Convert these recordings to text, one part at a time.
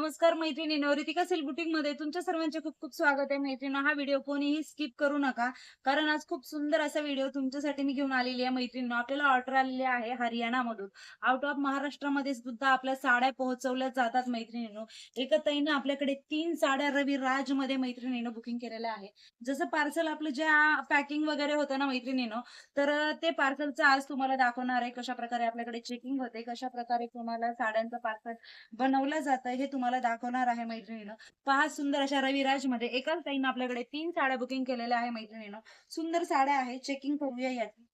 नमस्कार मैत्रिणींनो, Ritika silk boutique मध्ये तुमच्या सर्वांचे खूप खूप स्वागत आहे. मैत्रिणींनो, हा व्हिडिओ कोणीही स्किप करू नका, कारण आज खूप सुंदर असा व्हिडिओ तुमच्यासाठी मी घेऊन आलेली आहे. मैत्रिणींनो, आपल्याला ऑर्डर आलेली आहे हरियाणामधून. आउट ऑफ महाराष्ट्रामध्ये सुद्धा आपल्या साड्या पोहोचवल्या जातात. मैत्रिणींनो, एका ताईने आपल्याकडे 3 साड्या रविराज मध्ये मैत्रिणींनो बुकिंग केलेल्या आहे. जसं पार्सल आपलं ज्या पॅकिंग वगैरे होतं ना मैत्रिणींनो, तर ते पार्सलचं आज तुम्हाला दाखवणार आहे. कशा प्रकारे आपल्याकडे चेकिंग होते, कशा प्रकारे तुम्हाला साड्यांचं पार्सल बनवलं जातं हे तुम्हाला दाखवणार आहे मैत्रिणीनं. पहा, सुंदर अशा रविराजमध्ये एकाच ताईनं आपल्याकडे 3 साड्या बुकिंग केलेल्या आहे मैत्रिणीनं. सुंदर साड्या आहे. चेकिंग करूया याची.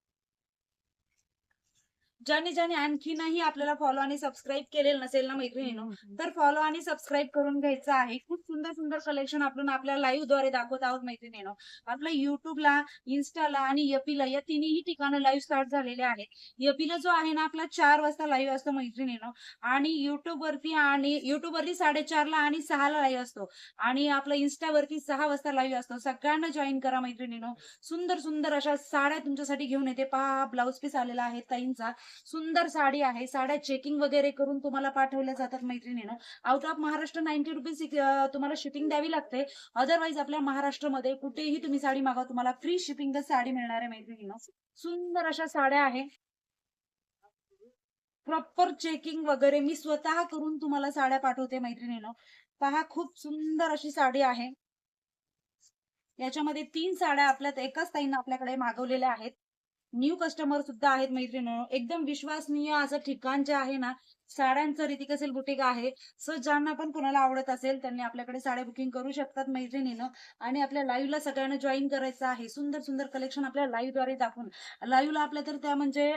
ज्यांनी ज्यांनी आणखीनही आपल्याला फॉलो आणि सबस्क्राईब केलेलं नसेल ना मैत्रिणींनो, तर फॉलो आणि सबस्क्राईब करून घ्यायचं आहे. खूप सुंदर सुंदर कलेक्शन आपण आपल्या लाईव्ह द्वारे दाखवत आहोत मैत्रिणींनो. आपल्या युट्यूबला, इन्स्टाला आणि एपीला या तिन्ही ठिकाणी लाईव्ह स्टार्ट झालेले आहेत. एपीला जो आहे ना आपला 4 वाजता लाईव्ह असतो मैत्रिणींनो, आणि युट्यूबवरती 4:30 आणि 6 लाईव्ह असतो, आणि आपलं इन्स्टावरती 6 वाजता लाईव्ह असतो. सगळ्यांना जॉईन करा मैत्रिणींनो. सुंदर सुंदर अशा साड्या तुमच्यासाठी घेऊन येते. पहा, ब्लाऊज पीस आलेला आहे ताईंचा. सुंदर साडी आहे. साड्या चेकिंग वगैरे करून तुम्हाला पाठवल्या जातात मैत्रिणीनं. आउट ऑफ महाराष्ट्र ₹90 तुम्हाला शिपिंग द्यावी लागते. अदरवाईज आपल्या महाराष्ट्रामध्ये कुठेही तुम्ही साडी मागवा, तुम्हाला फ्री शिपिंगच साडी मिळणार आहे मैत्रिणीनं. सुंदर अशा साड्या आहे. प्रॉपर चेकिंग वगैरे मी स्वतः करून तुम्हाला साड्या पाठवते मैत्रिणीनं. पहा, खूप सुंदर अशी साडी आहे. याच्यामध्ये 3 साड्या एकाच ताईनं आपल्याकडे मागवलेल्या आहेत. न्यू कस्टमर सुद्धा आहेत मैत्रिणींनो. एकदम विश्वसनीय असं ठिकाण जे आहे ना, साड्यांचं रीतिका सिल्क बुटीक आहे. सो ज्यांना पण कोणाला आवडत असेल त्यांनी आपल्याकडे साड्या बुकिंग करू शकतात मैत्रिणीनं. आणि आपल्या लाईव्हला सगळ्यांना जॉइन करायचं आहे. सुंदर सुंदर कलेक्शन आपल्या लाईव्हद्वारे दाखवून, लाईव्हला आपल्या तर त्या म्हणजे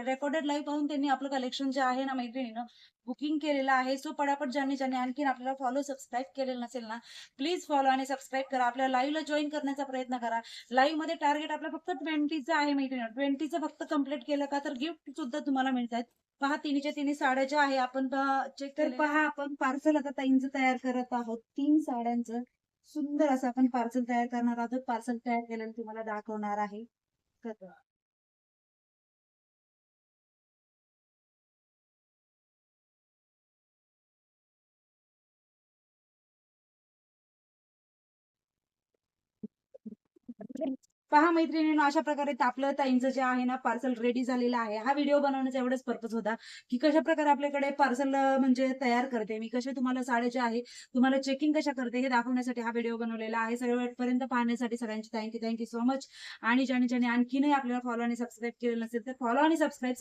रेकॉर्डेड लाईव्ह पाहून त्यांनी आपलं कलेक्शन जे आहे ना मैत्रिणीनं बुकिंग केलेलं आहे. सो पटापट ज्यांनी ज्यांनी आणखीन आपल्याला फॉलो सबस्क्राईब केलेलं नसेल ना, प्लीज फॉलो आणि सबस्क्राईब करा. आपल्या लाईव्हला जॉइन करण्याचा प्रयत्न करा. लाईव्ह मध्ये टार्गेट आपलं फक्त 20चं आहे मैत्रिणी. 20चं फक्त कंप्लीट केलं का तर गिफ्ट सुद्धा तुम्हाला मिळतात. पहा, तिन्हीच्या तिन्ही साड्या ज्या आहे आपण चेक तर पहा, आपण पार्सल आता ताईंचं तयार करत आहोत. 3 साड्यांचं सुंदर असं आपण पार्सल तयार करणार आहोत. पार्सल तयार केलेलं तुम्हाला दाखवणार आहे. पहा मैत्रिणींनो, अशा प्रकारे आपलं ताईंचं जे आहे ना पार्सल रेडी झालेलं आहे. हा व्हिडिओ बनवण्याचा एवढाच पर्पज होता, की कशा प्रकारे आपल्याकडे पार्सल म्हणजे तयार करते मी, कसे तुम्हाला साड्या जे आहे तुम्हाला चेकिंग कशा करते हे दाखवण्यासाठी हा व्हिडिओ बनवलेला आहे. सगळ्यापर्यंत पाहण्यासाठी सगळ्यांची थँक्यू सो मच. आणि ज्याने ज्याने आणखीनही आपल्याला फॉलो आणि सबस्क्राईब केलेलं नसेल तर फॉलो आणि सबस्क्राईब